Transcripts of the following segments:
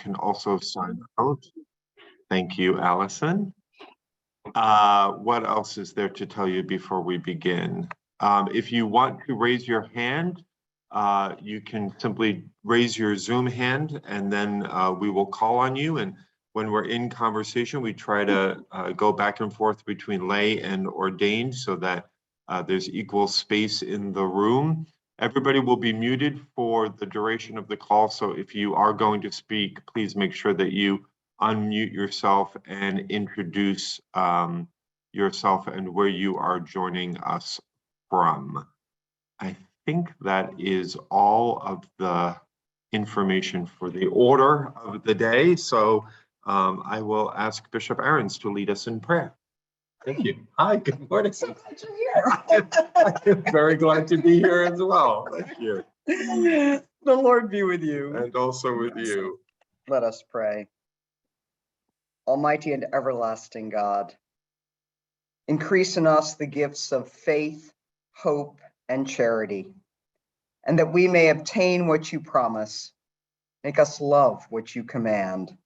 can also sign out. Thank you, Allison. What else is there to tell you before we begin? If you want to raise your hand, you can simply raise your Zoom hand and then we will call on you. And when we're in conversation, we try to go back and forth between lay and ordained so that there's equal space in the room. Everybody will be muted for the duration of the call. So if you are going to speak, please make sure that you unmute yourself and introduce yourself and where you are joining us from. I think that is all of the information for the order of the day. So I will ask Bishop Aarons to lead us in prayer. Thank you. Hi, good morning. So glad you're here. I'm very glad to be here as well. Thank you. The Lord be with you. And also with you. Let us pray. Almighty and everlasting God, increase in us the gifts of faith, hope, and charity, and that we may obtain what you promise. Make us love what you command.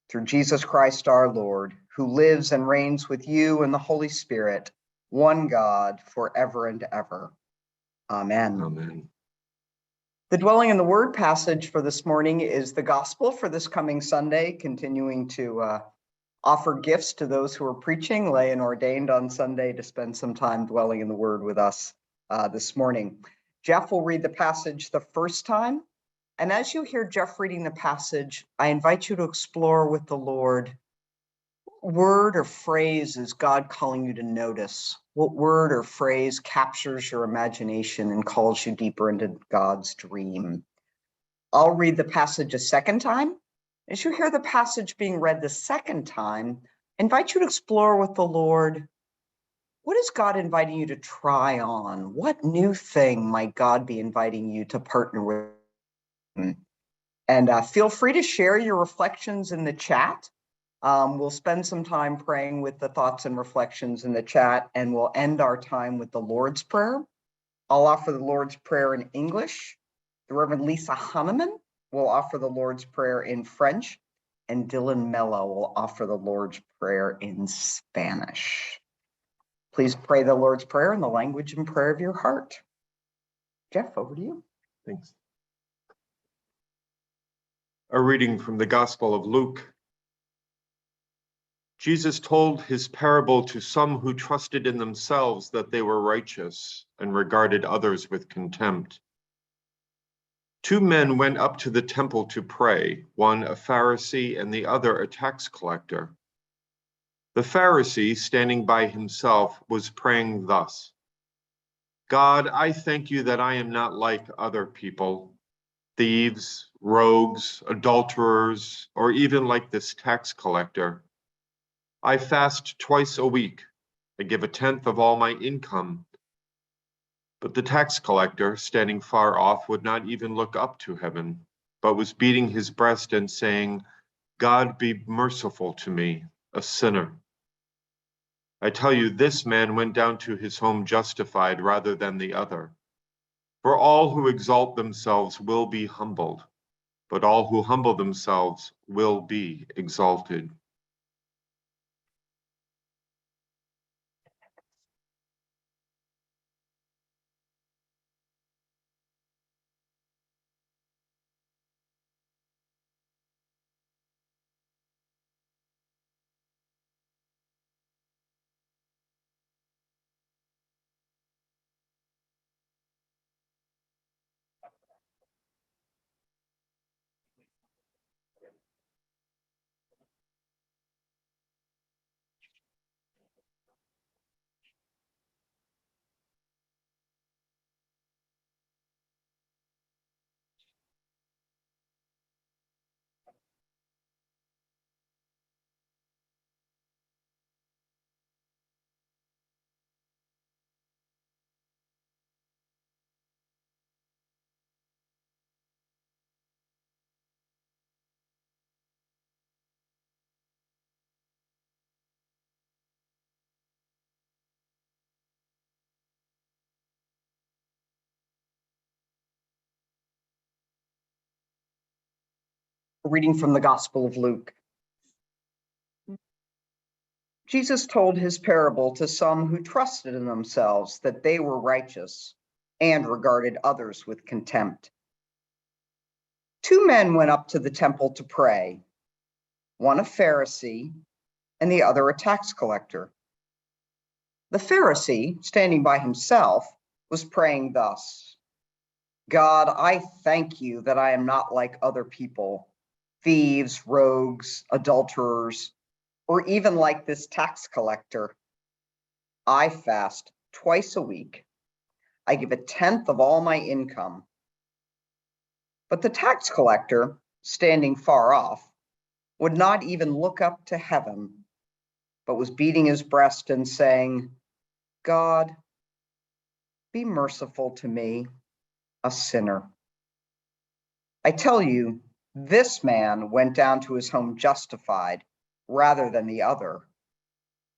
Through Jesus Christ our Lord, who lives and reigns with you in the Holy Spirit, one God, forever and ever. Amen. Amen. The dwelling in the word passage for this morning is the gospel for this coming Sunday, continuing to offer gifts to those who are preaching, lay and ordained on Sunday, to spend some time dwelling in the word with us this morning. Jeff will read the passage the first time. And as you hear Jeff reading the passage, I invite you to explore with the Lord, what word or phrase is God calling you to notice? What word or phrase captures your imagination and calls you deeper into God's dream? I'll read the passage a second time. As you hear the passage being read the second time, I invite you to explore with the Lord, what is God inviting you to try on? What new thing might God be inviting you to partner with? And feel free to share your reflections in the chat. We'll spend some time praying with the thoughts and reflections in the chat, and we'll end our time with the Lord's Prayer. I'll offer the Lord's Prayer in English. The Reverend Lisa Hanneman will offer the Lord's Prayer in French, and Dylan Mello will offer the Lord's Prayer in Spanish. Please pray the Lord's Prayer in the language and prayer of your heart. Jeff, over to you. Thanks. A reading from the Gospel of Luke. Jesus told his parable to some who trusted in themselves that they were righteous and regarded others with contempt. Two men went up to the temple to pray, one a Pharisee and the other a tax collector. The Pharisee, standing by himself, was praying thus: God, I thank you that I am not like other people, thieves, rogues, adulterers, or even like this tax collector. I fast twice a week. I give a tenth of all my income. But the tax collector, standing far off, would not even look up to heaven, but was beating his breast and saying, God, be merciful to me, a sinner. I tell you, this man went down to his home justified rather than the other. For all who exalt themselves will be humbled, but all who humble themselves will be exalted. A reading from the Gospel of Luke. Jesus told his parable to some who trusted in themselves that they were righteous and regarded others with contempt. Two men went up to the temple to pray, one a Pharisee and the other a tax collector. The Pharisee, standing by himself, was praying thus: God, I thank you that I am not like other people, thieves, rogues, adulterers, or even like this tax collector. I fast twice a week. I give 1/10 of all my income. But the tax collector, standing far off, would not even look up to heaven, but was beating his breast and saying, God, be merciful to me, a sinner. I tell you, this man went down to his home justified rather than the other.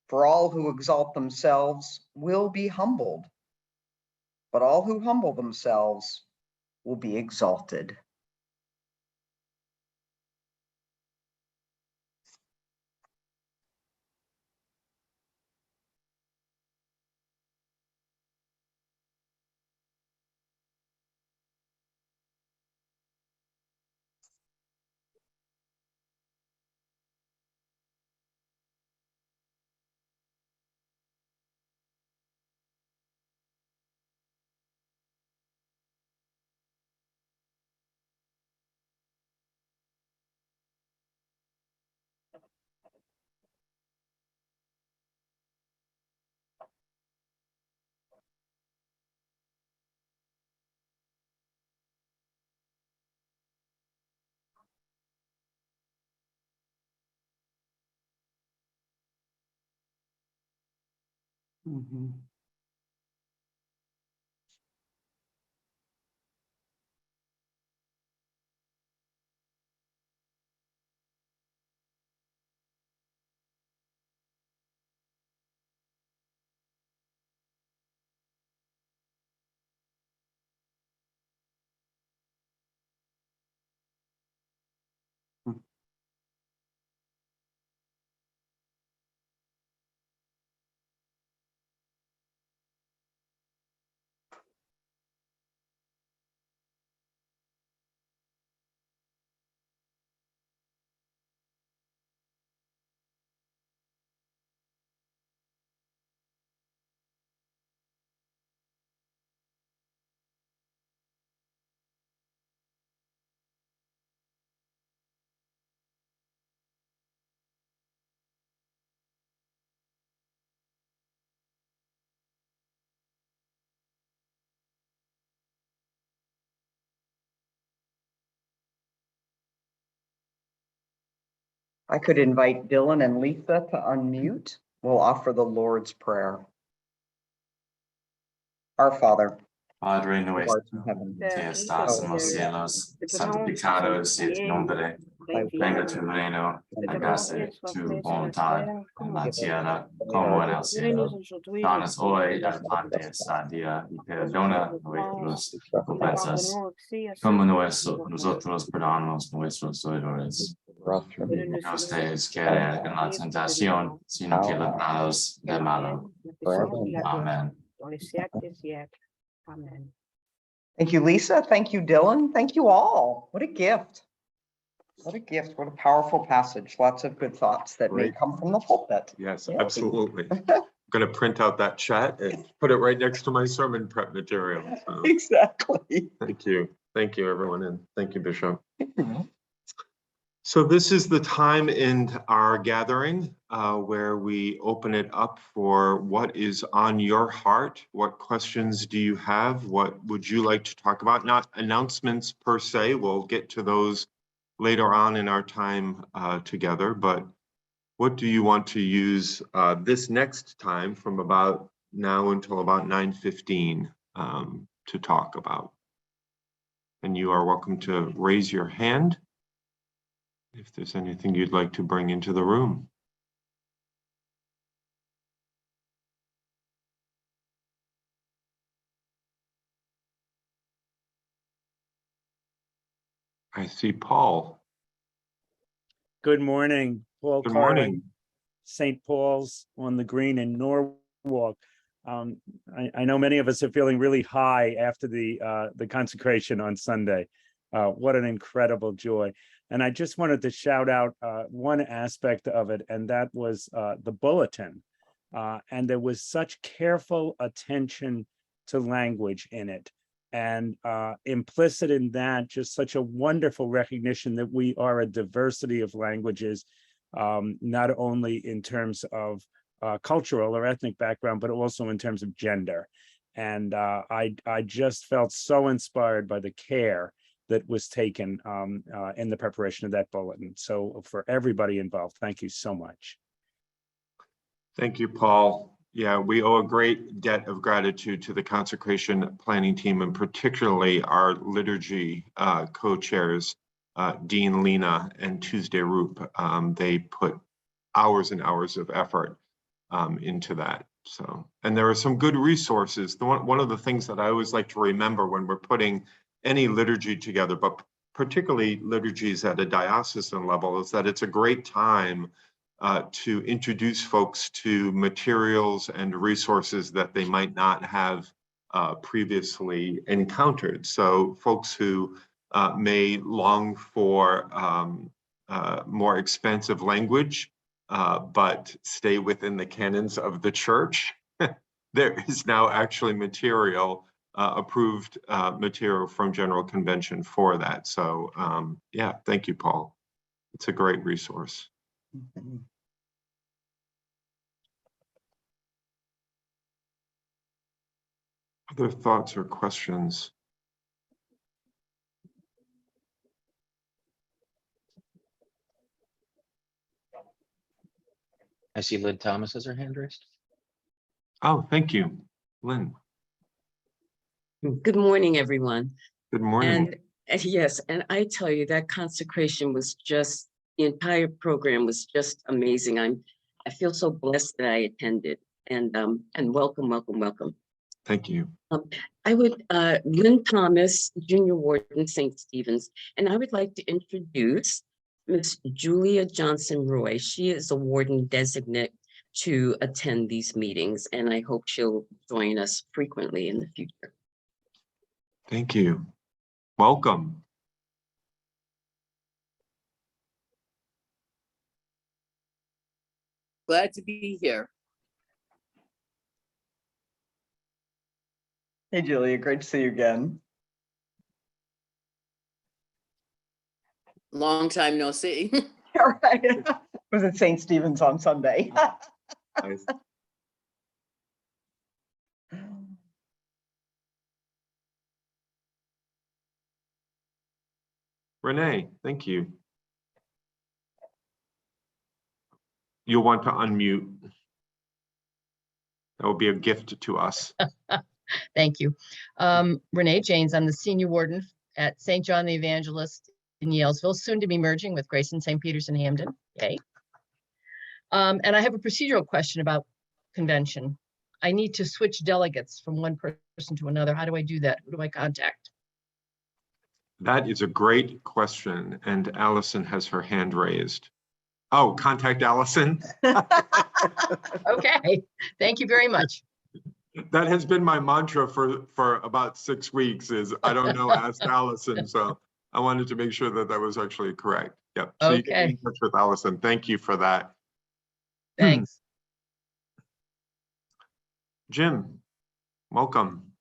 For all who exalt themselves will be humbled, but all who humble themselves will be exalted. Mm-hmm. I could invite Dylan and Lisa to unmute. We'll offer the Lord's Prayer. Our Father, Padre who nuestro, art in heaven, que estás en los cielos, santificado sea tu nombre, venga tu reino, hágase tu voluntad en la tierra como en el cielo. Danos hoy el pan de cada día y perdona nuestras ofensas, como nosotros perdonamos nuestros deudores. No ustedes queden en la tentación, sino que libranos del malo. Amén. Amen. Thank you, Lisa. Thank you, Dylan. Thank you all. What a gift. What a gift. What a powerful passage. Lots of good thoughts that may Great. come from the pulpit. Yes, Yay. absolutely. I'm going to print out that chat and put it right next to my sermon prep material. So, Exactly. thank you. Thank you, everyone. And thank you, Bishop. So this is the time in our gathering where we open it up for what is on your heart. What questions do you have? What would you like to talk about? Not announcements per se. We'll get to those later on in our time together. But what do you want to use this next time from about now until about 9:15 to talk about? And you are welcome to raise your hand if there's anything you'd like to bring into the room. I see Paul. Good morning, Paul Good Carling, morning. St. Paul's on the Green in Norwalk. I know many of us are feeling really high after the consecration on Sunday. What an incredible joy. And I just wanted to shout out one aspect of it, and that was the bulletin. And there was such careful attention to language in it. And implicit in that, just such a wonderful recognition that we are a diversity of languages, not only in terms of cultural or ethnic background, but also in terms of gender. And I just felt so inspired by the care that was taken in the preparation of that bulletin. So for everybody involved, thank you so much. Thank you, Paul. Yeah, we owe a great debt of gratitude to the consecration planning team, and particularly our liturgy co-chairs, Dean Lena and Tuesday Roop. They put hours and hours of effort into that. So, and there are some good resources. One of the things that I always like to remember when we're putting any liturgy together, but particularly liturgies at a diocesan level, is that it's a great time to introduce folks to materials and resources that they might not have previously encountered. So folks who may long for more expansive language, but stay within the canons of the church, there is now actually material, approved material from General Convention for that. So yeah, thank you, Paul. It's a great resource. Other thoughts or questions? I see Lynn Thomas has her hand raised. Oh, thank you, Lynn. Good morning, everyone. Good morning. And yes, and I tell you, that consecration was just, the entire program was just amazing. I feel so blessed that I attended, and welcome, welcome, welcome. Thank you. I would, Lynn Thomas, Junior Warden, St. Stephen's, and I would like to introduce Miss Julia Johnson-Roy. She is a warden designate to attend these meetings, and I hope she'll join us frequently in the future. Thank you. Welcome. Glad to be here. Hey, Julia, great to see you again. Long time no see. All right. Was it St. Stephen's on Sunday? Nice. Renee, thank you. You'll want to unmute. That will be a gift to us. Thank you. Renee Janes, I'm the senior warden at St. John the Evangelist in Yalesville, soon to be merging with Grace and St. Peter's in Hamden. Okay. And I have a procedural question about convention. I need to switch delegates from one person to another. How do I do that? Who do I contact? That is a great question, and Allison has her hand raised. Oh, contact Allison. Okay, thank you very much. That has been my mantra for about 6 weeks is I don't know, ask Allison. So I wanted to make sure that that was actually correct. Yep. So you can Okay. get in touch with Allison. Thank you for that. Thanks. Jim, welcome.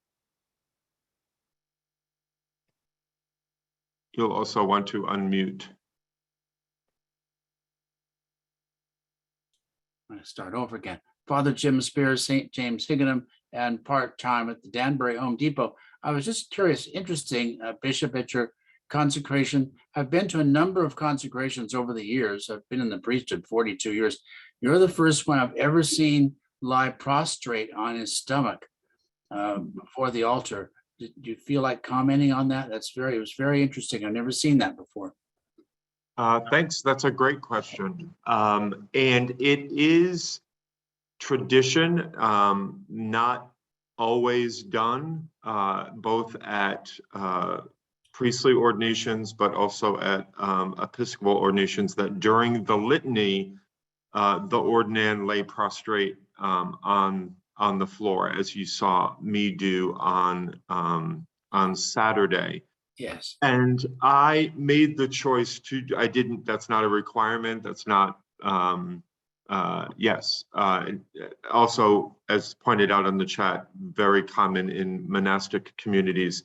You'll also want to unmute. I'm going to start over again. Father Jim Spears, St. James Higginham, and part-time at the Danbury Home Depot. I was just curious, interesting, Bishop, at your consecration. I've been to a number of consecrations over the years. I've been in the priesthood 42 years. You're the first one I've ever seen lie prostrate on his stomach before the altar. Did you feel like commenting on that? It was very interesting. I've never seen that before. Thanks. That's a great question. And it is tradition, not always done, both at priestly ordinations, but also at Episcopal ordinations, that during the litany, the ordinand lay prostrate on the floor, as you saw me do on Saturday. Yes. And I made the choice to, that's not a requirement, that's not, yes. Also, as pointed out on the chat, very common in monastic communities.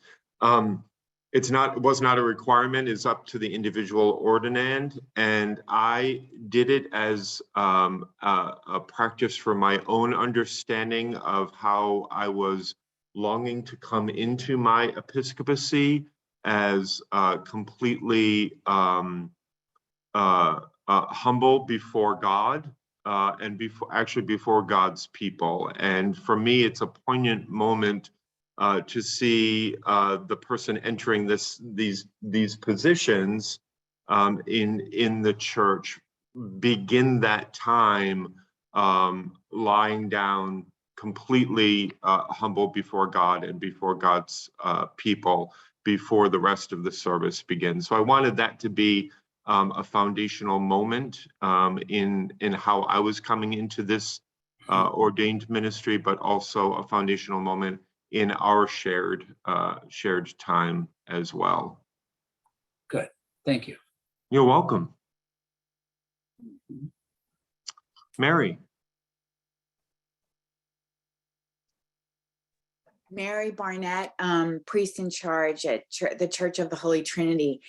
It was not a requirement, it's up to the individual ordinand. And I did it as a practice for my own understanding of how I was longing to come into my episcopacy as completely humble before God and before God's people. And for me, it's a poignant moment to see the person entering these positions in the church begin that time lying down completely humble before God and before God's people before the rest of the service begins. So I wanted that to be a foundational moment in how I was coming into this ordained ministry, but also a foundational moment in our shared time as well. Good. Thank you. You're welcome. Mary. Mary Barnett, priest in charge at the Church of the Holy Trinity.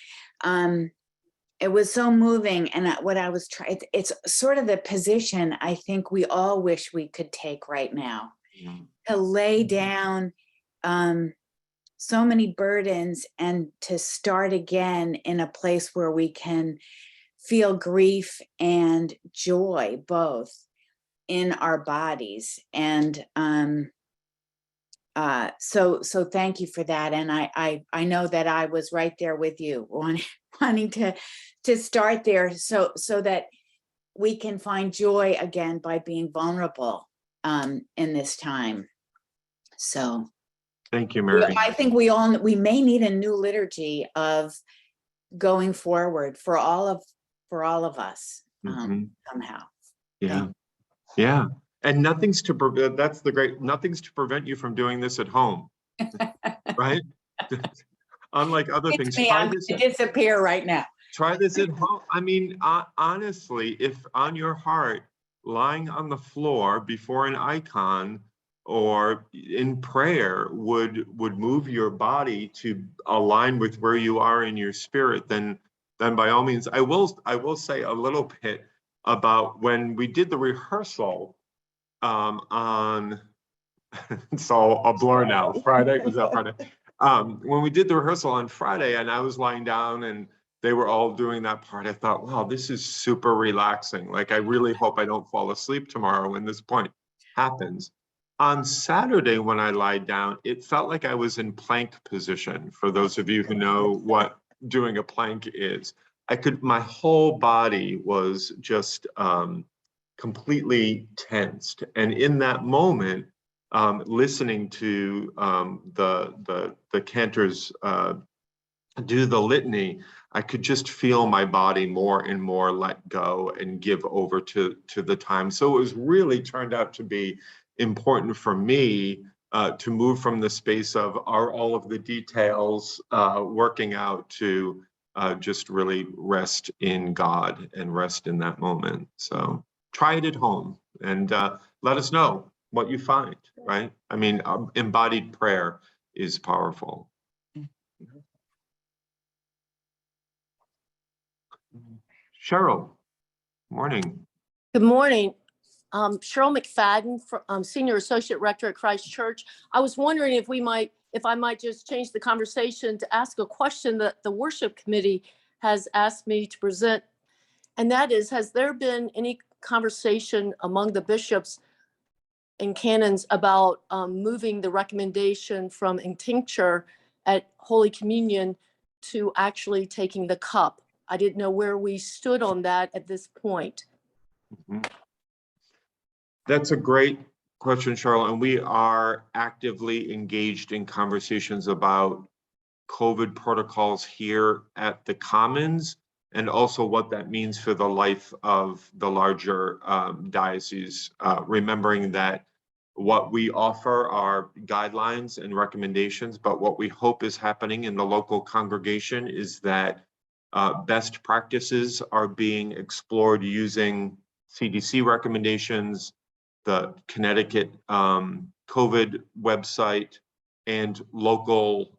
It was so moving, and what I was trying, it's sort of the position I think we all wish we could take right now, to lay down so many burdens and to start again in a place where we can feel grief and joy both in our bodies. And so thank you for that. And I know that I was right there with you, wanting to start there so that we can find joy again by being vulnerable in this time. So thank you, Mary. I think we may need a new liturgy of going forward for all of us somehow. Yeah. Yeah. And nothing's to prevent you from doing this at home, right? Unlike other things. I'm going to disappear right now. Try this at home. I mean, honestly, if on your heart, lying on the floor before an icon or in prayer would move your body to align with where you are in your spirit, then by all means, I will say a little bit about when we did the rehearsal on it's all a blur now. Friday, was that Friday? When we did the rehearsal on Friday and I was lying down and they were all doing that part, I thought, wow, this is super relaxing. Like, I really hope I don't fall asleep tomorrow when this point happens. On Saturday, when I lied down, it felt like I was in plank position. For those of you who know what doing a plank is, my whole body was just completely tensed. And in that moment, listening to the cantors do the litany, I could just feel my body more and more let go and give over to the time. So it was really turned out to be important for me to move from the space of are all of the details working out to just really rest in God and rest in that moment. So try it at home and let us know what you find, right? I mean, embodied prayer is powerful. Cheryl, morning. Good morning. Cheryl McFadden, Senior Associate Rector at Christ Church. I was wondering if I might just change the conversation to ask a question that the worship committee has asked me to present. And that is, has there been any conversation among the bishops and canons about moving the recommendation from tincture at Holy Communion to actually taking the cup? I didn't know where we stood on that at this point. That's a great question, Cheryl, and we are actively engaged in conversations about COVID protocols here at the Commons, and also what that means for the life of the larger diocese, remembering that what we offer are guidelines and recommendations, but what we hope is happening in the local congregation is that best practices are being explored using CDC recommendations, the Connecticut COVID website, and local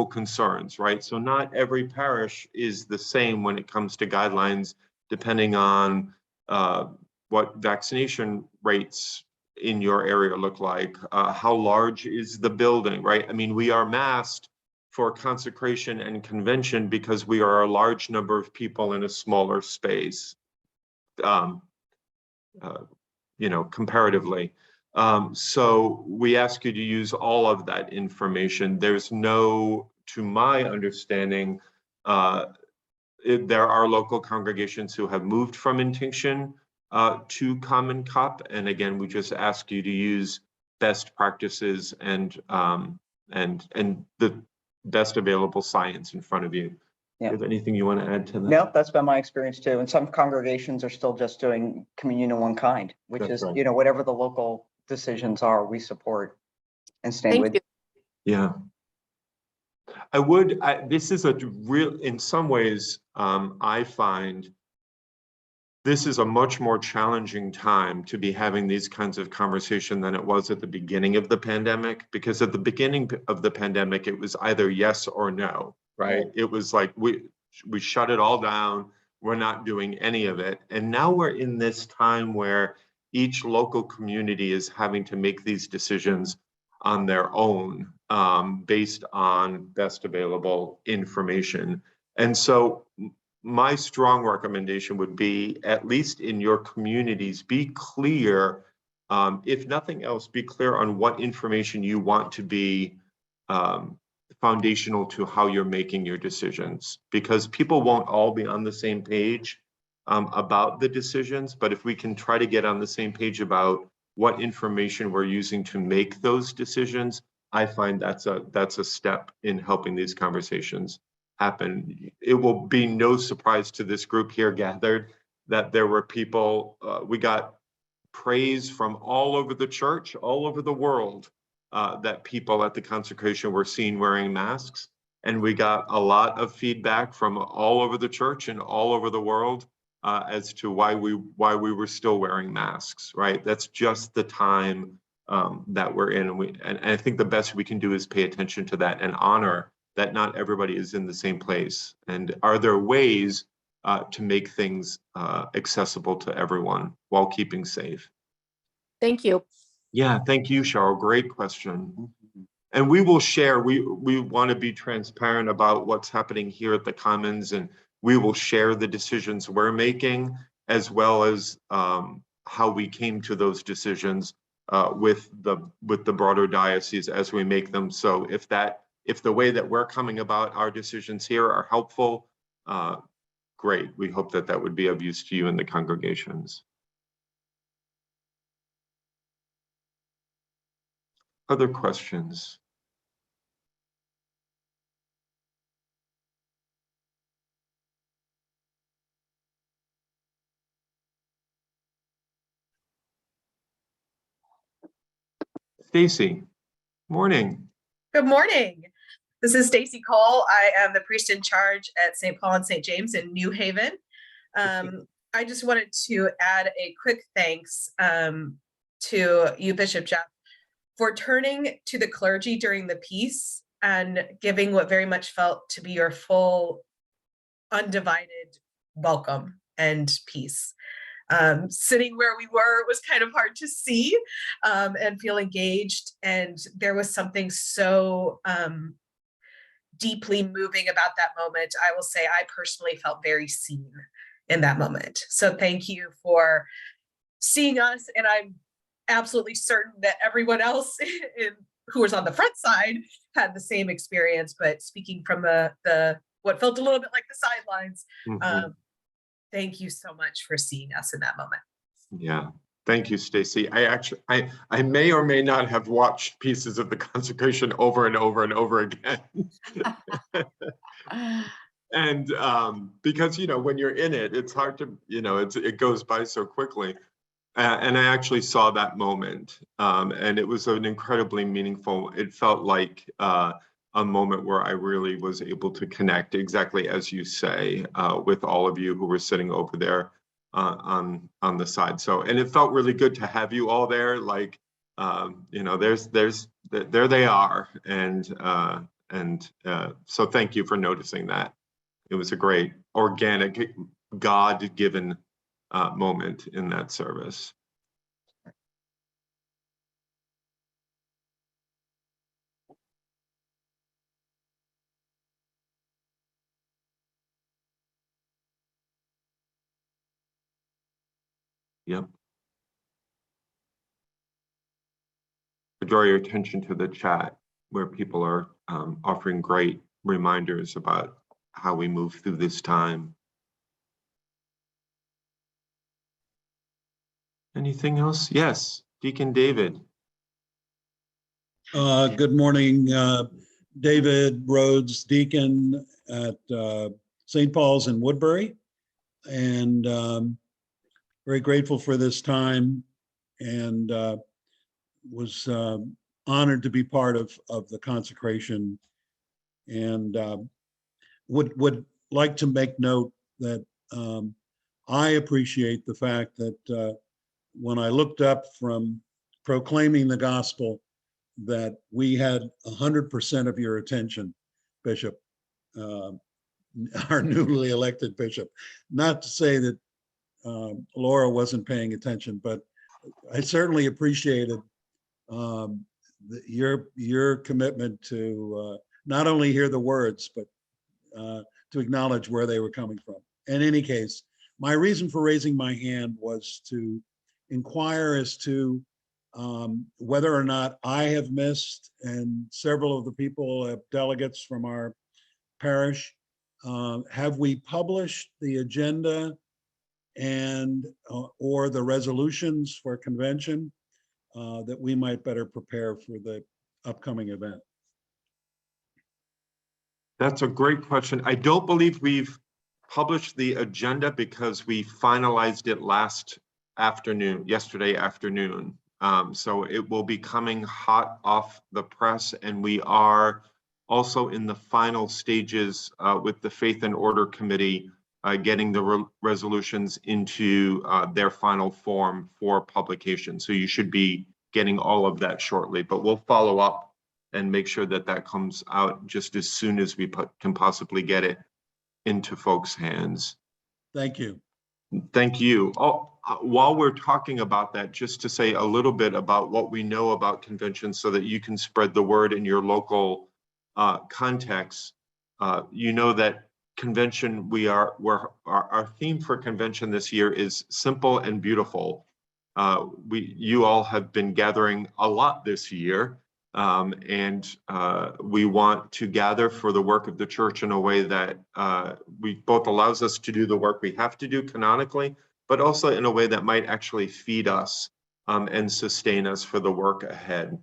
concerns, right? So not every parish is the same when it comes to guidelines, depending on what vaccination rates in your area look like, how large is the building, right? I mean, we are masked for consecration and convention because we are a large number of people in a smaller space, comparatively. So we ask you to use all of that information. There's no, to my understanding, there are local congregations who have moved from intinction to common cup. And again, we just ask you to use best practices and the best available science in front of you. Yeah. Is there anything you want to add to that? No, that's been my experience too. And some congregations are still just doing communion of one kind, which That's is, right. whatever the local decisions are, we support and stand Thank with. you. Yeah. This is a real, in some ways, I find this is a much more challenging time to be having these kinds of conversation than it was at the beginning of the pandemic, because at the beginning of the pandemic, it was either yes or no, right? Yeah. It was like, we shut it all down. We're not doing any of it. And now we're in this time where each local community is having to make these decisions on their own, based on best available information. And so my strong recommendation would be, at least in your communities, be clear, if nothing else, be clear on what information you want to be foundational to how you're making your decisions, because people won't all be on the same page about the decisions. But if we can try to get on the same page about what information we're using to make those decisions, I find that's a step in helping these conversations happen. It will be no surprise to this group here gathered that there were people, we got praise from all over the church, all over the world, that people at the consecration were seen wearing masks. And we got a lot of feedback from all over the church and all over the world as to why we were still wearing masks, right? That's just the time that we're in. And I think the best we can do is pay attention to that and honor that not everybody is in the same place. And are there ways to make things accessible to everyone while keeping safe? Thank you. Yeah, thank you, Cheryl. Great question. And we will share, we want to be transparent about what's happening here at the Commons, and we will share the decisions we're making, as well as how we came to those decisions with the broader diocese as we make them. So if the way that we're coming about our decisions here are helpful, great. We hope that would be of use to you in the congregations. Other questions? Stacy, morning. Good morning. This is Stacy Cole. I am the priest in charge at St. Paul and St. James in New Haven. I just wanted to add a quick thanks to you, Bishop Jeff, for turning to the clergy during the peace and giving what very much felt to be your full, undivided welcome and peace. Sitting where we were, it was kind of hard to see and feel engaged. And there was something so deeply moving about that moment. I will say I personally felt very seen in that moment. So thank you for seeing us. And I'm absolutely certain that everyone else who was on the front side had the same experience, but speaking from the what felt a little bit like the sidelines, thank you so much for seeing us in that moment. Yeah, Thank you, Stacy. I may or may not have watched pieces of the consecration over and over and over again. And because, when you're in it, it's hard to, it goes by so quickly. And I actually saw that moment, and it was an incredibly meaningful, it felt like a moment where I really was able to connect, exactly as you say, with all of you who were sitting over there on the side. So, and it felt really good to have you all there. Like, there they are, and so thank you for noticing that. It was a great, organic, God-given moment in that service. Yep. I draw your attention to the chat where people are offering great reminders about how we move through this time. Anything else? Yes, Deacon David. Good morning, David Rhodes, Deacon at St. Paul's in Woodbury, and very grateful for this time, and was honored to be part of the consecration, and would like to make note that I appreciate the fact that when I looked up from proclaiming the gospel, that we had 100% of your attention, Bishop, our newly elected bishop. Not to say that Laura wasn't paying attention, but I certainly appreciated your commitment to not only hear the words, but to acknowledge where they were coming from. In any case, my reason for raising my hand was to inquire as to whether or not I have missed, and several of the people, delegates from our parish, have we published the agenda and or the resolutions for convention that we might better prepare for the upcoming event? That's a great question. I don't believe we've published the agenda because we finalized it yesterday afternoon. So it will be coming hot off the press, and we are also in the final stages with the Faith and Order Committee getting the resolutions into their final form for publication. So you should be getting all of that shortly, but we'll follow up and make sure that that comes out just as soon as we can possibly get it into folks' hands. Thank you. Thank you. While we're talking about that, just to say a little bit about what we know about conventions so that you can spread the word in your local context. You know that convention, our theme for convention this year is simple and beautiful. You all have been gathering a lot this year, and we want to gather for the work of the church in a way that both allows us to do the work we have to do canonically, but also in a way that might actually feed us and sustain us for the work ahead.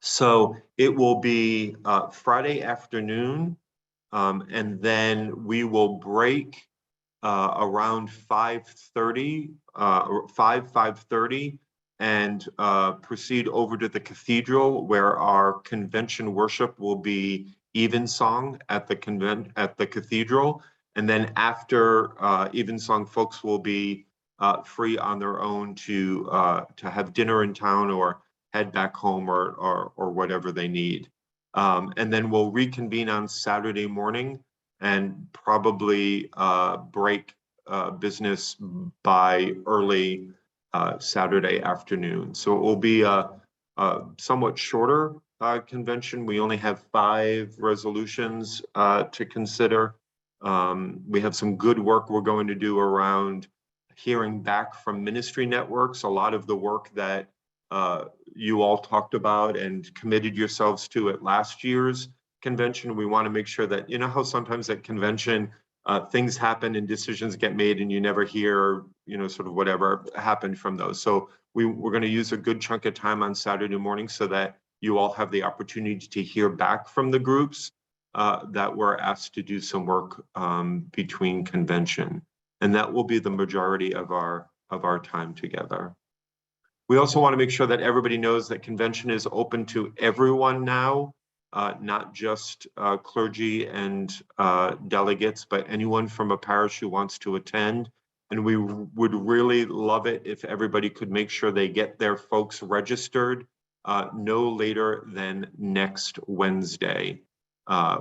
So it will be Friday afternoon, and then we will break around 5:30, 5:30, and proceed over to the cathedral, where our convention worship will be evensong at the cathedral. And then after evensong, folks will be free on their own to have dinner in town or head back home or whatever they need. And then we'll reconvene on Saturday morning and probably break business by early Saturday afternoon. So it will be a somewhat shorter convention. We only have 5 resolutions to consider. We have some good work we're going to do around hearing back from ministry networks. A lot of the work that you all talked about and committed yourselves to at last year's convention. We want to make sure that, you know how sometimes at convention things happen and decisions get made and you never hear, sort of whatever happened from those. So we're going to use a good chunk of time on Saturday morning so that you all have the opportunity to hear back from the groups that were asked to do some work between convention. And that will be the majority of our time together. We also want to make sure that everybody knows that convention is open to everyone now, not just clergy and delegates, but anyone from a parish who wants to attend. And we would really love it if everybody could make sure they get their folks registered no later than next Wednesday.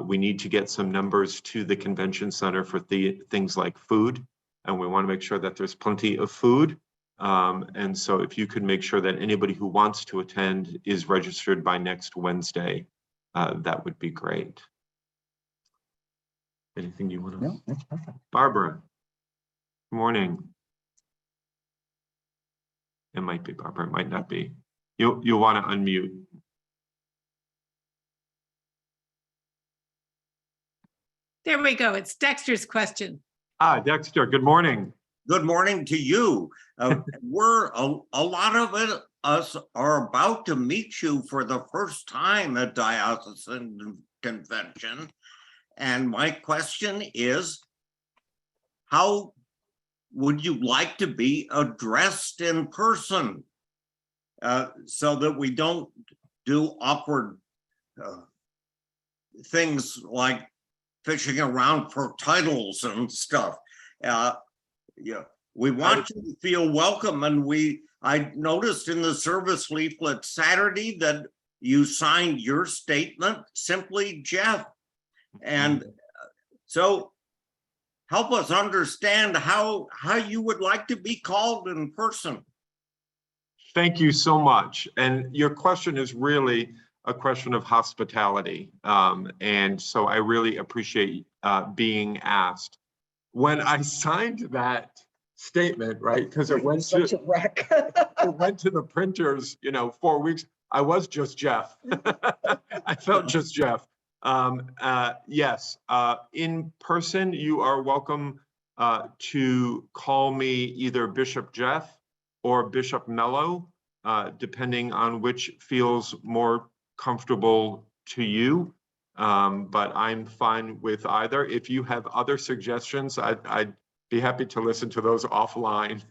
We need to get some numbers to the convention center for things like food, and we want to make sure that there's plenty of food. And so if you could make sure that anybody who wants to attend is registered by next Wednesday, that would be great. Anything you want to? No, that's perfect. Barbara, good morning. It might be Barbara, it might not be. You'll want to unmute. There we go. It's Dexter's question. Dexter, good morning. Good morning to you. We're a lot of us are about to meet you for the first time at Diocesan Convention. And my question is, how would you like to be addressed in person so that we don't do awkward things like fishing around for titles and stuff? We want you to feel welcome, and I noticed in the service leaflet Saturday that you signed your statement simply Jeff. And so help us understand how you would like to be called in person. Thank you so much. And your question is really a question of hospitality. And so I really appreciate being asked. When I signed that statement, right, because it went to it went to the printers, 4 weeks, I was just Jeff. I felt just Jeff. Yes, in person, you are welcome to call me either Bishop Jeff or Bishop Mello, depending on which feels more comfortable to you. But I'm fine with either. If you have other suggestions, I'd be happy to listen to those offline.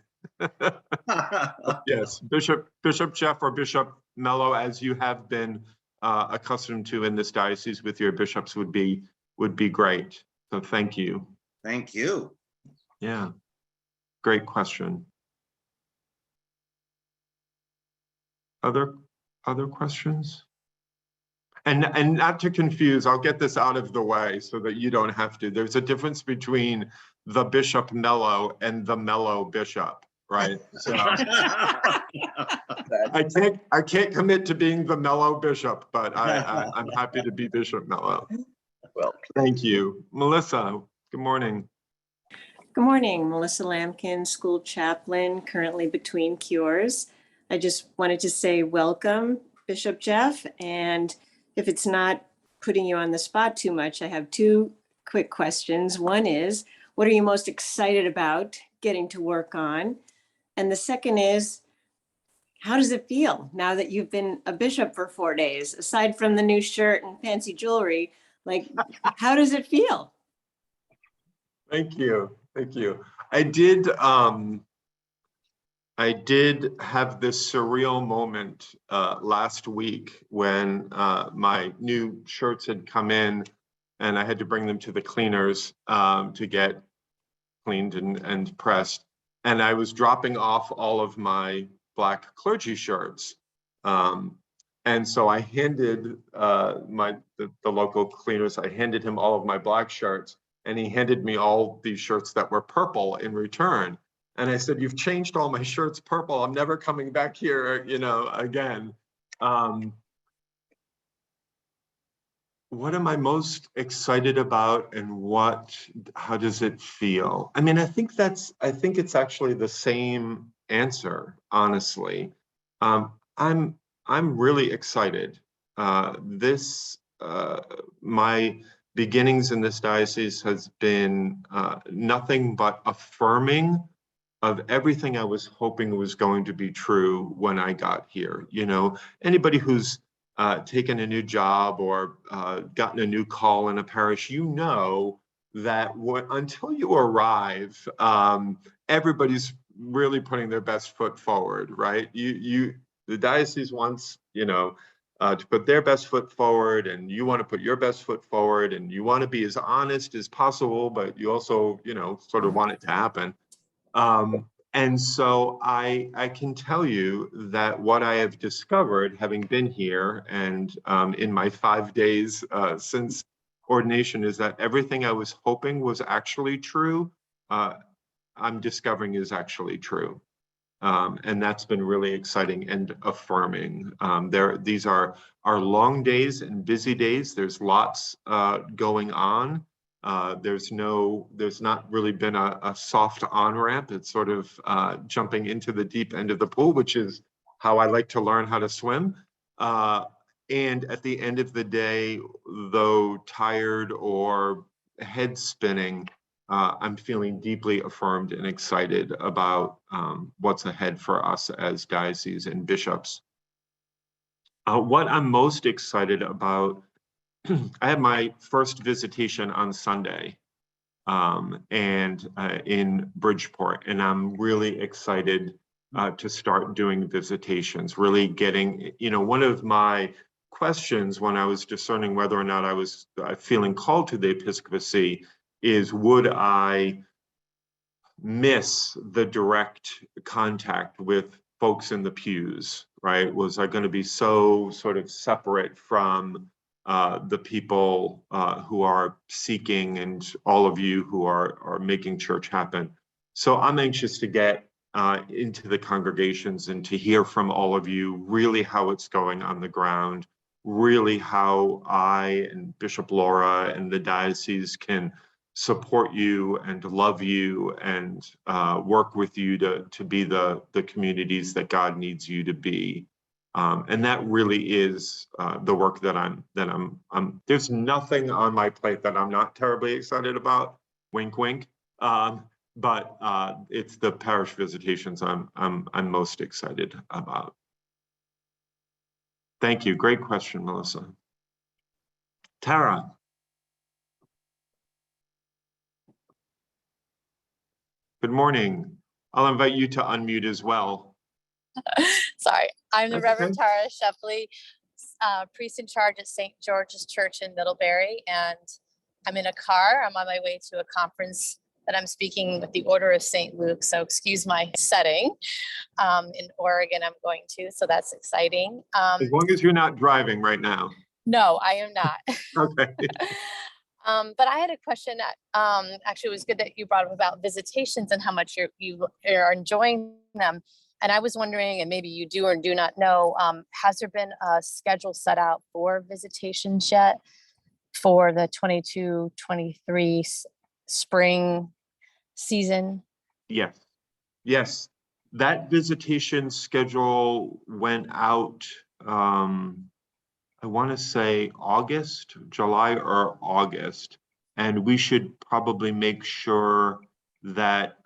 Yes, Bishop Jeff or Bishop Mello, as you have been accustomed to in this diocese with your bishops, would be great. So thank you. Thank you. Yeah, great question. Other questions? And not to confuse, I'll get this out of the way so that you don't have to. There's a difference between the Bishop Mello and the Mello Bishop, right? So I can't commit to being the Mello Bishop, but I'm happy to be Bishop Mello. Well, thank you. Melissa, good morning. Good morning, Melissa Lampkin, school chaplain, currently between cures. I just wanted to say welcome, Bishop Jeff, and if it's not putting you on the spot too much, I have two quick questions. One is, what are you most excited about getting to work on? And the second is, how does it feel now that you've been a bishop for 4 days, aside from the new shirt and fancy jewelry? Like, how does it feel? Thank you. Thank you. I did have this surreal moment last week when my new shirts had come in and I had to bring them to the cleaners to get cleaned and pressed. And I was dropping off all of my black clergy shirts. And so I handed the local cleaners, I handed him all of my black shirts, and he handed me all these shirts that were purple in return. And I said, "You've changed all my shirts purple. I'm never coming back here, again." What am I most excited about, and how does it feel? I mean, I think it's actually the same answer, honestly. I'm really excited. My beginnings in this diocese has been nothing but affirming of everything I was hoping was going to be true when I got here. You know, anybody who's taken a new job or gotten a new call in a parish, you know that until you arrive, everybody's really putting their best foot forward, right? The diocese wants, you know, to put their best foot forward, and you want to put your best foot forward, and you want to be as honest as possible, but you also, you know, sort of want it to happen. And so I can tell you that what I have discovered, having been here and in my 5 days since ordination, is that everything I was hoping was actually true, I'm discovering is actually true. And that's been really exciting and affirming. These are long days and busy days. There's lots going on. There's not really been a soft on-ramp. It's sort of jumping into the deep end of the pool, which is how I like to learn how to swim. And at the end of the day, though tired or head spinning, I'm feeling deeply affirmed and excited about what's ahead for us as dioceses and bishops. What I'm most excited about, I had my first visitation on Sunday and in Bridgeport, and I'm really excited to start doing visitations, really getting, you know, one of my questions when I was discerning whether or not I was feeling called to the episcopacy is, would I miss the direct contact with folks in the pews, right? Was I going to be so sort of separate from the people who are seeking and all of you who are making church happen? So I'm anxious to get into the congregations and to hear from all of you really how it's going on the ground, really how I and Bishop Laura and the diocese can support you and love you and work with you to be the communities that God needs you to be. And that really is the work that I'm there's nothing on my plate that I'm not terribly excited about, wink wink. But it's the parish visitations I'm most excited about. Thank you. Great question, Melissa. Tara. Good morning. I'll invite you to unmute as well. Sorry, I'm the That's Reverend okay. Tara Shepley, priest in charge at St. George's Church in Middlebury, and I'm in a car. I'm on my way to a conference that I'm speaking with the Order of St. Luke, so excuse my setting. In Oregon I'm going to, so that's exciting. As long as you're not driving right now. No, I am not. Okay. But I had a question that actually it was good that you brought up about visitations and how much you are enjoying them. And I was wondering, and maybe you do or do not know, has there been a schedule set out for visitations yet for the 22-23 spring season? Yes. Yes. That visitation schedule went out, I want to say July or August. And we should probably make sure that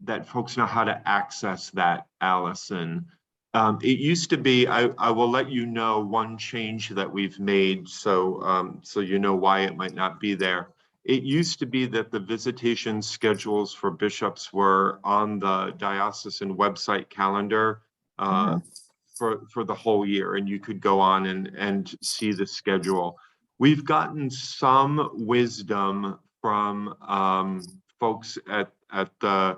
that folks know how to access that, Allison. It used to be, I will let you know one change that we've made, so so you know why it might not be there. It used to be that the visitation schedules for bishops were on the diocesan website calendar for the whole year, and you could go on and see the schedule. We've gotten some wisdom from folks at the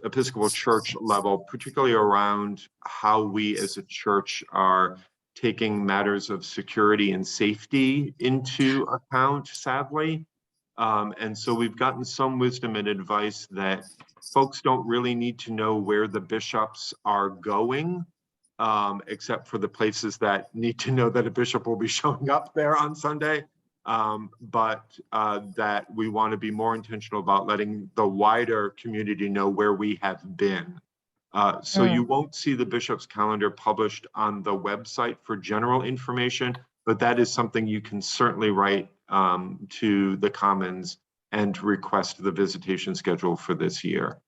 Episcopal Church level, particularly around how we as a church are taking matters of security and safety into account, sadly. And so we've gotten some wisdom and advice that folks don't really need to know where the bishops are going, except for the places that need to know that a bishop will be showing up there on Sunday. But that we want to be more intentional about letting the wider community know where we have been. So you won't see the bishop's calendar published on the website for general information, but that is something you can certainly write to the Commons and request the visitation schedule for this year.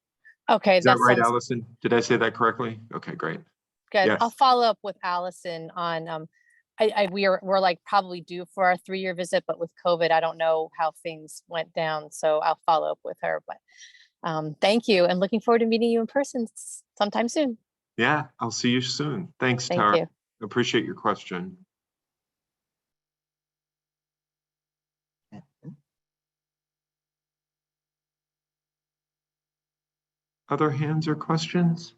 Okay, Is that right, sounds Allison? Did I say that correctly? Okay, great. good. Yes. I'll follow up with Allison on, we're like probably due for our 3-year visit, but with COVID, I don't know how things went down. So I'll follow up with her, but thank you. And looking forward to meeting you in person sometime soon. Yeah, I'll see you soon. Thanks, Thank Tara. you. Appreciate your question. Other hands or questions?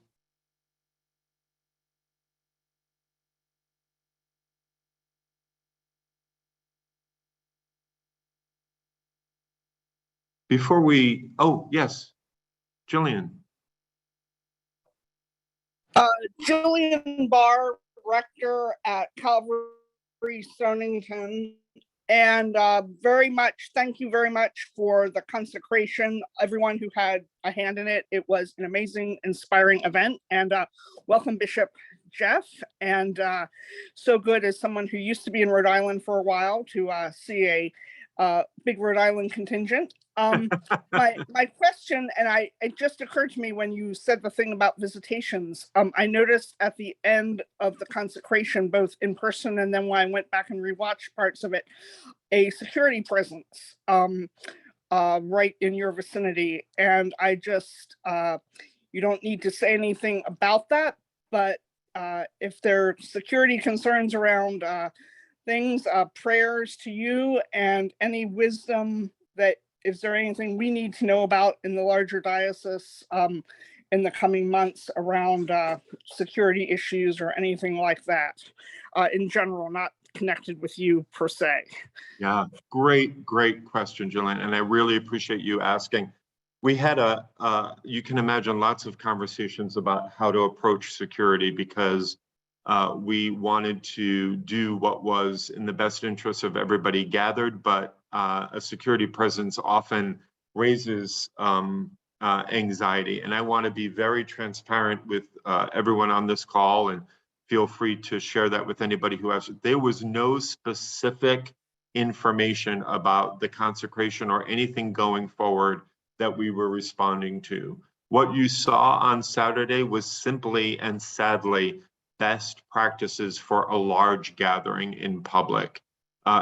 Before we, oh, yes, Jillian. Jillian Barr, rector at Calvary Stonington. And thank you very much for the consecration, everyone who had a hand in it. It was an amazing, inspiring event. And welcome, Bishop Jeff. And so good as someone who used to be in Rhode Island for a while to see a big Rhode Island contingent. My question, and it just occurred to me when you said the thing about visitations, I noticed at the end of the consecration, both in person and then when I went back and rewatched parts of it, a security presence right in your vicinity. And I just, you don't need to say anything about that, but if there are security concerns around things, prayers to you and any wisdom that, is there anything we need to know about in the larger diocese in the coming months around security issues or anything like that in general, not connected with you per se? Yeah, great question, Jillian, and I really appreciate you asking. We had you can imagine lots of conversations about how to approach security because we wanted to do what was in the best interest of everybody gathered, but a security presence often raises anxiety. And I want to be very transparent with everyone on this call, and feel free to share that with anybody who has. There was no specific information about the consecration or anything going forward that we were responding to. What you saw on Saturday was simply and sadly best practices for a large gathering in public.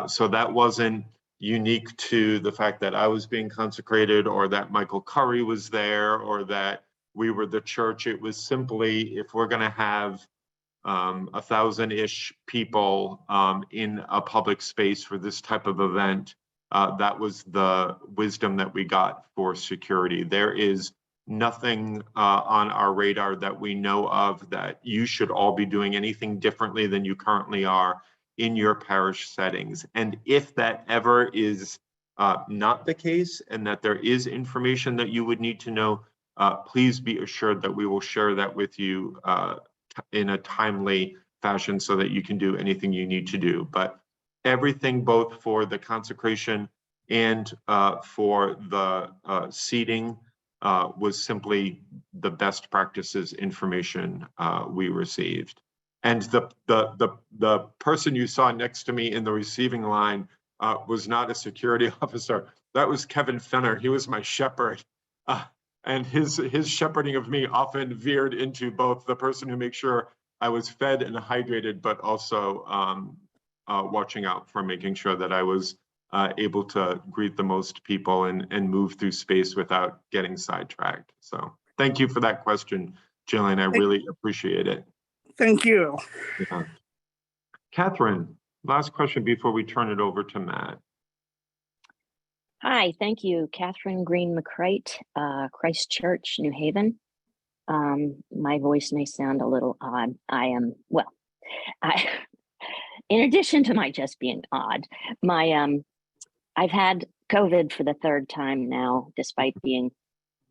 So that wasn't unique to the fact that I was being consecrated or that Michael Curry was there or that we were the church. It was simply, if we're going to have 1,000-ish people in a public space for this type of event, that was the wisdom that we got for security. There is nothing on our radar that we know of that you should all be doing anything differently than you currently are in your parish settings. And if that ever is not the case and that there is information that you would need to know, please be assured that we will share that with you in a timely fashion so that you can do anything you need to do. But everything, both for the consecration and for the seating, was simply the best practices information we received. And the person you saw next to me in the receiving line was not a security officer. That was Kevin Fenner. He was my shepherd. And his shepherding of me often veered into both the person who makes sure I was fed and hydrated, but also watching out for making sure that I was able to greet the most people and move through space without getting sidetracked. So thank you for that question, Jillian. I really appreciate it. Thank you. Yeah. Catherine, last question before we turn it over to Matt. Hi, thank you. Catherine Green McCrite, Christ Church, New Haven. My voice may sound a little odd. In addition to my just being odd, I've had COVID for the 3rd time now, despite being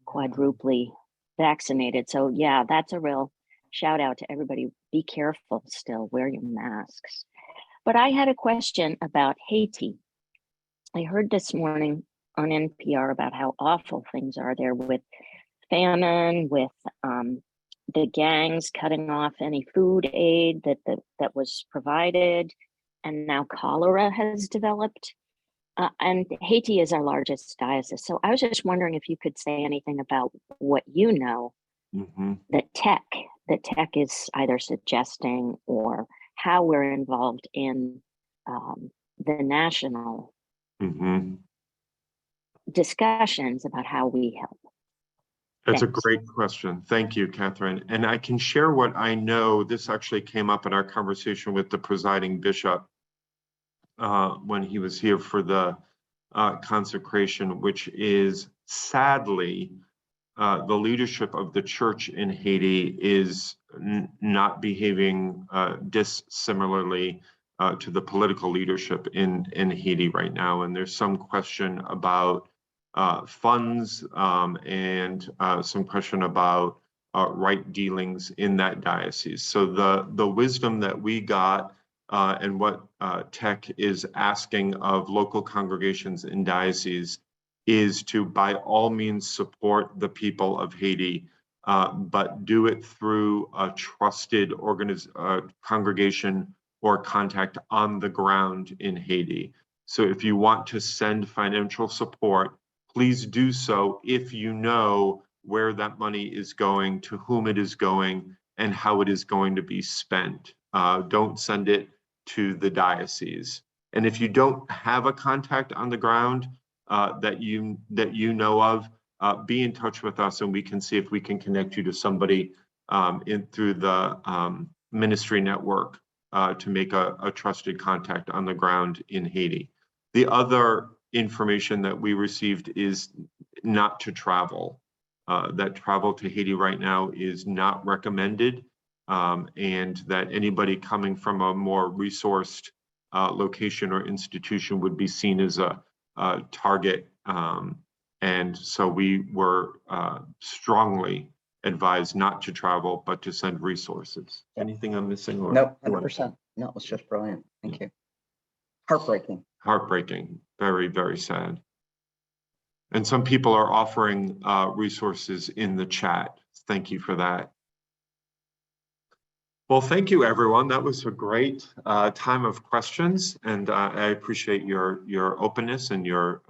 quadruply vaccinated. So yeah, that's a real shout out to everybody. Be careful still, wear your masks. But I had a question about Haiti. I heard this morning on NPR about how awful things are there with famine, with the gangs cutting off any food aid that was provided. and now cholera has developed. And Haiti is our largest diocese. So I was just wondering if you could say anything about what you know that tech is either suggesting, or how we're involved in the national discussions about how we help. That's Thanks. a great question. Thank you, Catherine. And I can share what I know. This actually came up in our conversation with the presiding bishop when he was here for the consecration, which is sadly, the leadership of the church in Haiti is not behaving dissimilarly to the political leadership in Haiti right now. And there's some question about funds and some question about right dealings in that diocese. So the wisdom that we got and what TEC is asking of local congregations in dioceses is to, by all means, support the people of Haiti, but do it through a trusted congregation or contact on the ground in Haiti. So if you want to send financial support, please do so if you know where that money is going, to whom it is going, and how it is going to be spent. Don't send it to the diocese. And if you don't have a contact on the ground that you know of, be in touch with us, and we can see if we can connect you to somebody through the ministry network to make a trusted contact on the ground in Haiti. The other information that we received is not to travel. That travel to Haiti right now is not recommended, and that anybody coming from a more resourced location or institution would be seen as a target. And so we were strongly advised not to travel, but to send resources. Anything I'm missing? Or Nope, 100%. No, it was just brilliant. Thank you. Heartbreaking. Heartbreaking. Very, very sad. And some people are offering resources in the chat. Thank you for that. Well, thank you, everyone. That was a great time of questions, and I appreciate your openness and your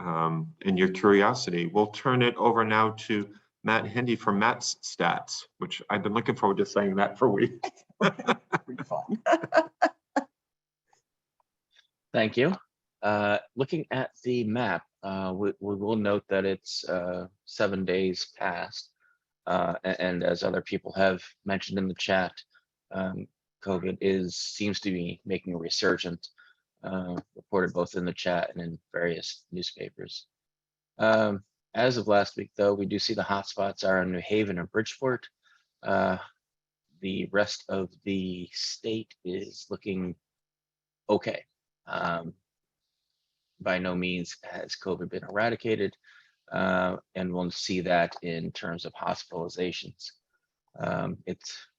curiosity. We'll turn it over now to Matt Hendy from Matt's Stats, which I've been looking forward to saying that for weeks. Pretty fun. Thank you. Looking at the map, we will note that it's 7 days past, and as other people have mentioned in the chat, COVID seems to be making a resurgence, reported both in the chat and in various newspapers. As of last week, though, we do see the hotspots are in New Haven and Bridgeport. The rest of the state is looking okay. By no means has COVID been eradicated, and we'll see that in terms of hospitalizations.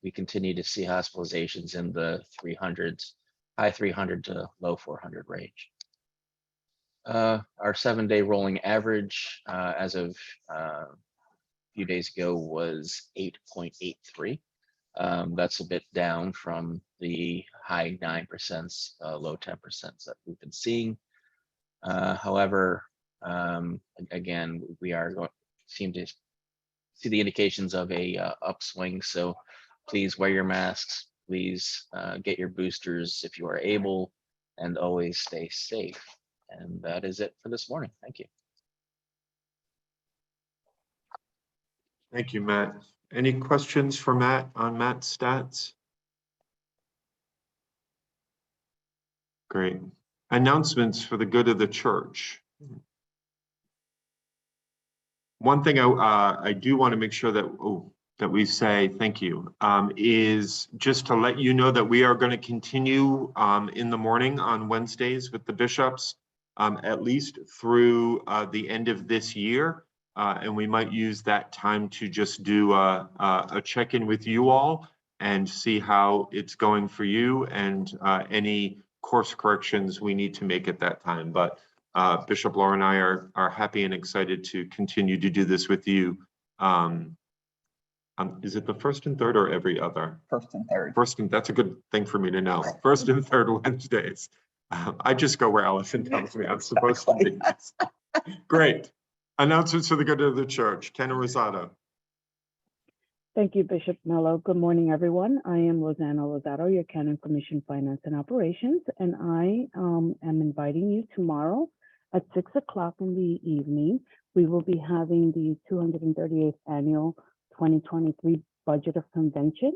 We continue to see hospitalizations in the 300s, high 300 to low 400 range. Our 7-day rolling average as of a few days ago was 8.83. That's a bit down from the high 9%, low 10% that we've been seeing. However, again, we seem to see the indications of a upswing. So please wear your masks. Please get your boosters if you are able, and always stay safe. And that is it for this morning. Thank you. Thank you, Matt. Any questions for Matt on Matt's stats? Great. Announcements for the good of the church. One thing I do want to make sure that we say thank you is just to let you know that we are going to continue in the morning on Wednesdays with the bishops, at least through the end of this year. And we might use that time to just do a check-in with you all and see how it's going for you, and any course corrections we need to make at that time. But Bishop Laura and I are happy and excited to continue to do this with you. Is it the first and third or every other? First and third. That's a good thing for me to know. First and third Wednesdays. I just go where Allison tells me I'm supposed to be. Great. Announcements for the good of the church. Ken Rosado. Thank you, Bishop Mello. Good morning, everyone. I am Rosanna Lozado, your Canon Commission Finance and Operations, and I am inviting you tomorrow at 6 o'clock in the evening. We will be having the 238th Annual 2023 Budget of Convention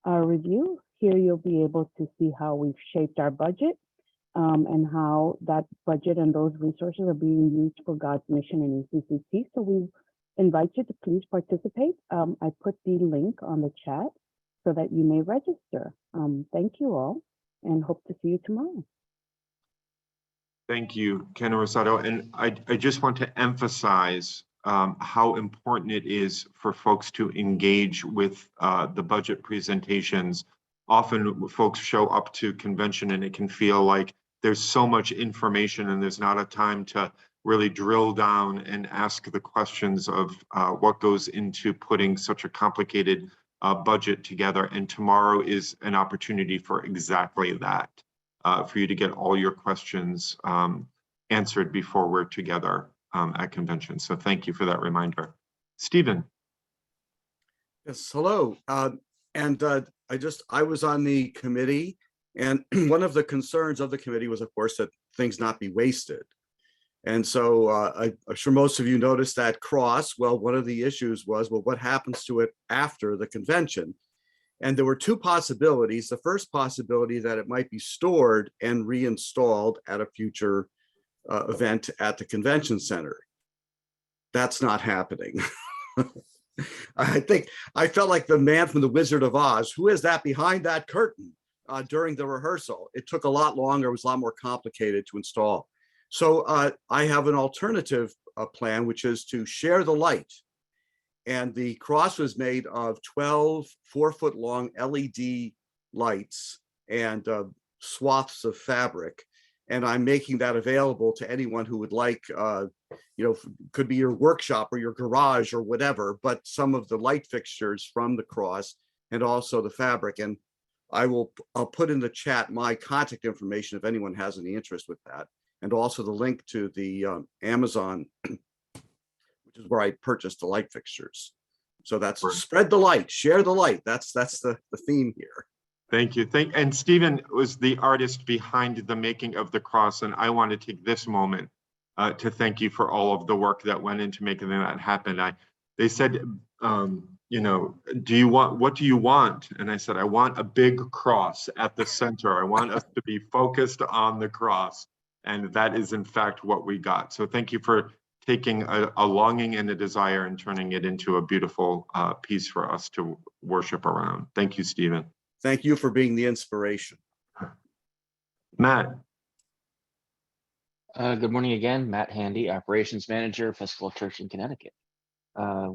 review. Here you'll be able to see how we've shaped our budget and how that budget and those resources are being used for God's mission in ECCT. So we invite you to please participate. I put the link on the chat so that you may register. Thank you all and hope to see you tomorrow. Thank you, Ken Rosado. And I just want to emphasize how important it is for folks to engage with the budget presentations. Often folks show up to convention and it can feel like there's so much information and there's not a time to really drill down and ask the questions of what goes into putting such a complicated budget together. And tomorrow is an opportunity for exactly that, for you to get all your questions answered before we're together at convention. So thank you for that reminder. Stephen. Yes, hello. I was on the committee, and one of the concerns of the committee was, of course, that things not be wasted. And so I'm sure most of you noticed that cross. Well, one of the issues was, well, what happens to it after the convention? And there were two possibilities. The first possibility that it might be stored and reinstalled at a future event at the convention center. That's not happening. I think I felt like the man from the Wizard of Oz. Who is that behind that curtain during the rehearsal? It took a lot longer. It was a lot more complicated to install. So I have an alternative plan, which is to share the light. And the cross was made of 12 4-foot long LED lights and swaths of fabric. And I'm making that available to anyone who would like, could be your workshop or your garage or whatever, but some of the light fixtures from the cross and also the fabric. And I'll put in the chat my contact information if anyone has any interest with that. And also the link to the Amazon, which is where I purchased the light fixtures. So that's spread the light, share the light. That's the theme here. Thank you. And Stephen was the artist behind the making of the cross. And I want to take this moment to thank you for all of the work that went into making that happen. They said, what do you want? And I said, I want a big cross at the center. I want us to be focused on the cross. And that is in fact what we got. So thank you for taking a longing and a desire and turning it into a beautiful piece for us to worship around. Thank you, Stephen. Thank you for being the inspiration. Matt. Good morning again, Matt Handy, Operations Manager, Episcopal Church in Connecticut.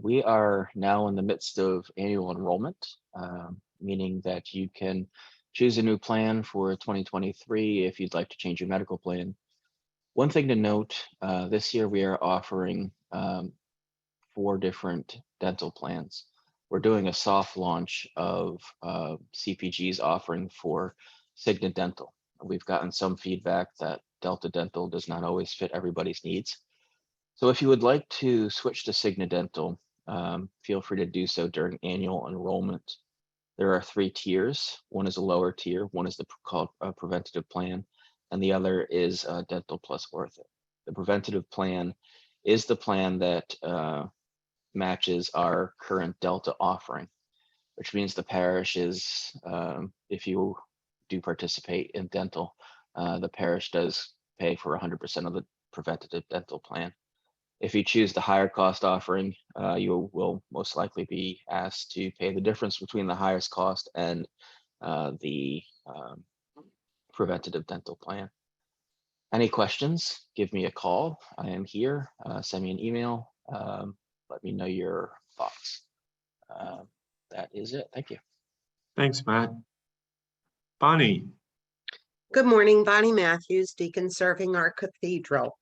We are now in the midst of annual enrollment, meaning that you can choose a new plan for 2023 if you'd like to change your medical plan. One thing to note, this year we are offering 4 different dental plans. We're doing a soft launch of CPG's offering for Cigna Dental. We've gotten some feedback that Delta Dental does not always fit everybody's needs. So if you would like to switch to Cigna Dental, feel free to do so during annual enrollment. There are 3 tiers. One is a lower tier, one is called a preventative plan, and the other is Dental Plus Worth It. The preventative plan is the plan that matches our current Delta offering, which means the parish is, if you do participate in dental, the parish does pay for 100% of the preventative dental plan. If you choose the higher cost offering, you will most likely be asked to pay the difference between the highest cost and the preventative dental plan. Any questions, give me a call. I am here. Send me an email. Let me know your thoughts. That is it. Thank you. Thanks, Matt. Bonnie. Good morning, Bonnie Matthews, deacon serving our cathedral.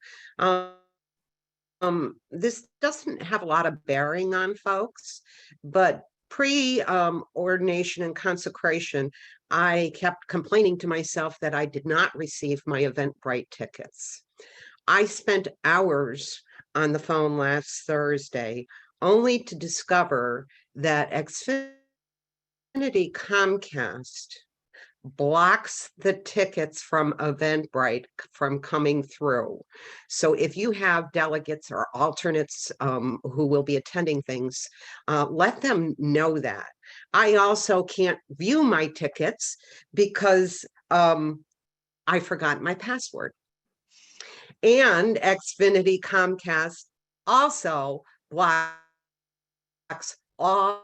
This doesn't have a lot of bearing on folks, but Pre-ordination and consecration, I kept complaining to myself that I did not receive my Eventbrite tickets. I spent hours on the phone last Thursday only to discover that Xfinity Comcast blocks the tickets from Eventbrite from coming through. So if you have delegates or alternates who will be attending things, let them know that. I also can't view my tickets because I forgot my password. And Xfinity Comcast also blocks all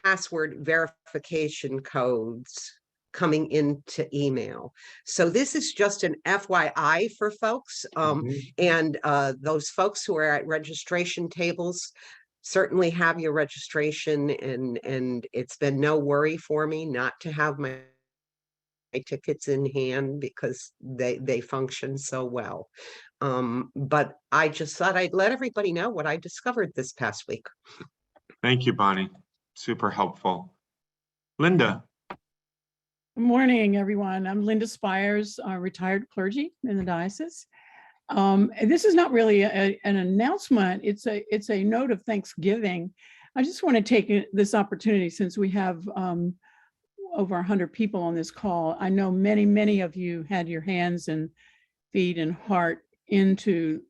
password verification codes coming into email. So this is just an FYI for folks. And those folks who are at registration tables certainly have your registration, and it's been no worry for me not to have my tickets in hand because they function so well. But I just thought I'd let everybody know what I discovered this past week. Thank you, Bonnie. Super helpful. Linda. Good morning, everyone. I'm Linda Spires, retired clergy in the diocese. And this is not really an announcement. It's a note of thanksgiving. I just want to take this opportunity, since we have over 100 people on this call. I know many of you had your hands and feet and heart into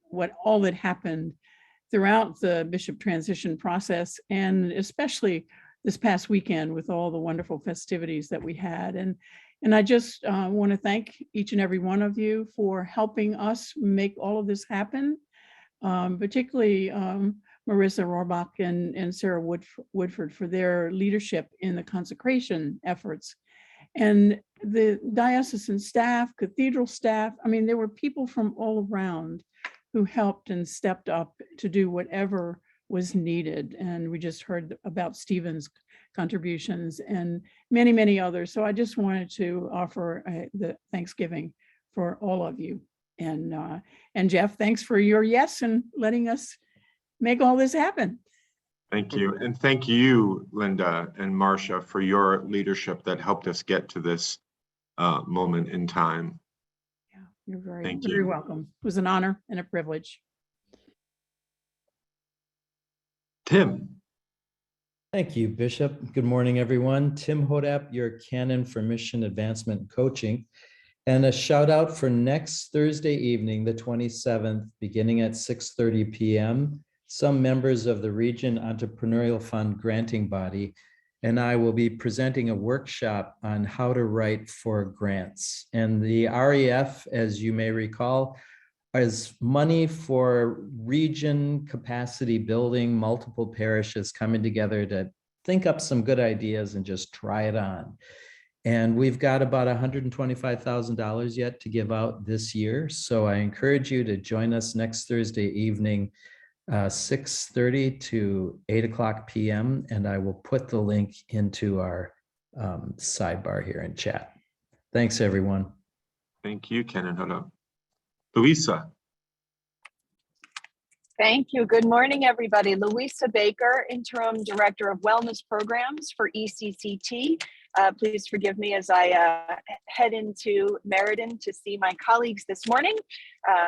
all that happened throughout the bishop transition process, and especially this past weekend with all the wonderful festivities that we had. And I just want to thank each and every one of you for helping us make all of this happen, particularly Marissa Rohrbach and Sarah Woodford for their leadership in the consecration efforts. And the diocesan staff, cathedral staff, I mean, there were people from all around who helped and stepped up to do whatever was needed. And we just heard about Stephen's contributions and many others. So I just wanted to offer the thanksgiving for all of you. And Jeff, thanks for your yes and letting us make all this happen. Thank you. And thank you, Linda and Marcia, for your leadership that helped us get to this moment in time. Yeah, you're very welcome. It was an honor and a privilege. Tim. Thank you, Bishop. Good morning, everyone. Tim Hodap, your canon for mission advancement and coaching. And a shout out for next Thursday evening, the 27th, beginning at 6:30 p.m. Some members of the Region Entrepreneurial Fund granting body and I will be presenting a workshop on how to write for grants. And the REF, as you may recall, is money for region capacity building, multiple parishes coming together to think up some good ideas and just try it on. And we've got about $125,000 yet to give out this year. So I encourage you to join us next Thursday evening, 6:30 to 8:00 p.m. And I will put the link into our sidebar here in chat. Thanks, everyone. Thank you, Ken and Hoda. Louisa. Thank you. Good morning, everybody. Louisa Baker, Interim Director of Wellness Programs for ECCT. Please forgive me as I head into Meriden to see my colleagues this morning.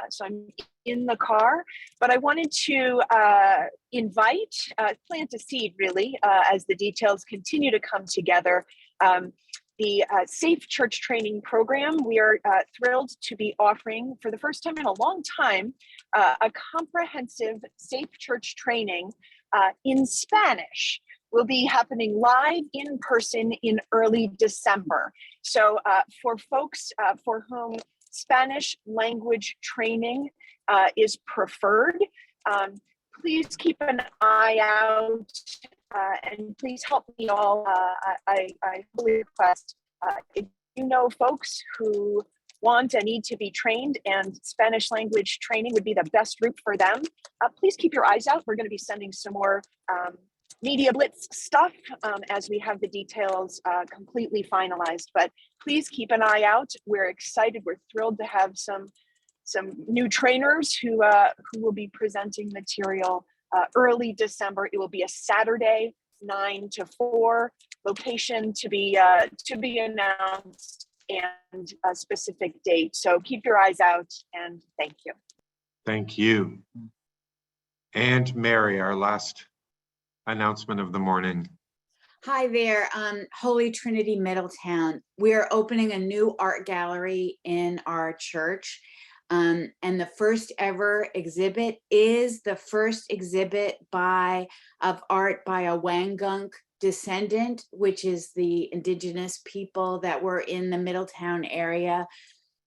So I'm in the car, but I wanted to plant a seed really, as the details continue to come together. The Safe Church Training Program, we are thrilled to be offering for the first time in a long time, a comprehensive Safe Church training in Spanish. Will be happening live in person in early December. So for folks for whom Spanish language training is preferred, please keep an eye out and please help me all. I fully request if you know folks who want and need to be trained and Spanish language training would be the best route for them, please keep your eyes out. We're going to be sending some more Media Blitz stuff as we have the details completely finalized, but please keep an eye out. We're excited. We're thrilled to have some new trainers who will be presenting material early December. It will be a Saturday 9 to 4, location to be announced, and a specific date. So keep your eyes out, and thank you. Thank you. And Mary, our last announcement of the morning. Hi there, Holy Trinity Middletown. We're opening a new art gallery in our church. And the first ever exhibit is the first exhibit of art by a Wangunk descendant, which is the indigenous people that were in the Middletown area.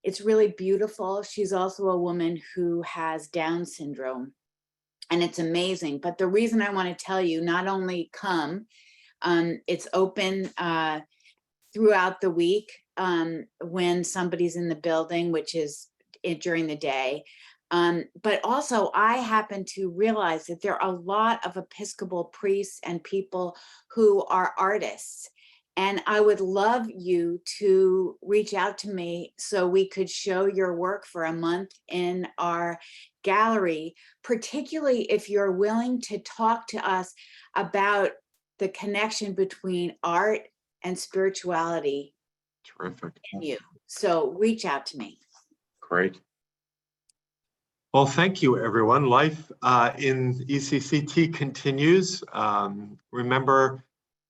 It's really beautiful. She's also a woman who has Down syndrome, and it's amazing. But the reason I want to tell you, not only come, it's open throughout the week when somebody's in the building, which is during the day. But also I happen to realize that there are a lot of Episcopal priests and people who are artists. And I would love you to reach out to me so we could show your work for a month in our gallery, particularly if you're willing to talk to us about the connection between art and spirituality. Terrific. And you. So reach out to me. Great. Well, thank you, everyone. Life in ECCT continues. Remember,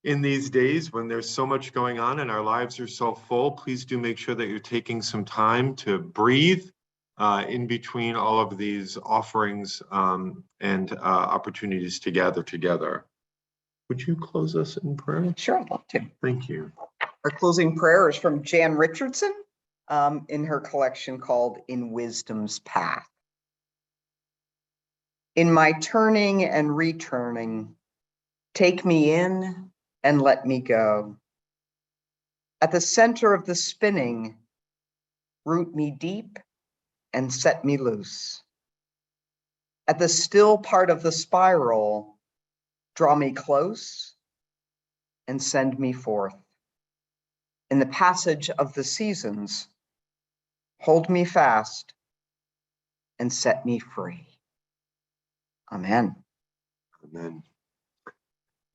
in these days when there's so much going on and our lives are so full, please do make sure that you're taking some time to breathe in between all of these offerings and opportunities to gather together. Would you close us in prayer? Sure, I'd love to. Thank you. Our closing prayer is from Jan Richardson in her collection called In Wisdom's Path. In my turning and returning, take me in and let me go. At the center of the spinning, root me deep and set me loose. At the still part of the spiral, draw me close and send me forth. In the passage of the seasons, hold me fast and set me free. Amen. Amen.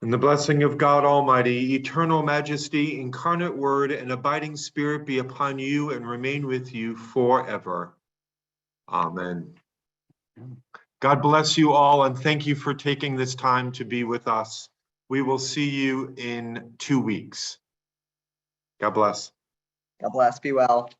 And the blessing of God Almighty, eternal majesty, incarnate word, and abiding spirit be upon you and remain with you forever. Amen. God bless you all, and thank you for taking this time to be with us. We will see you in 2 weeks. God bless. God bless. Be well.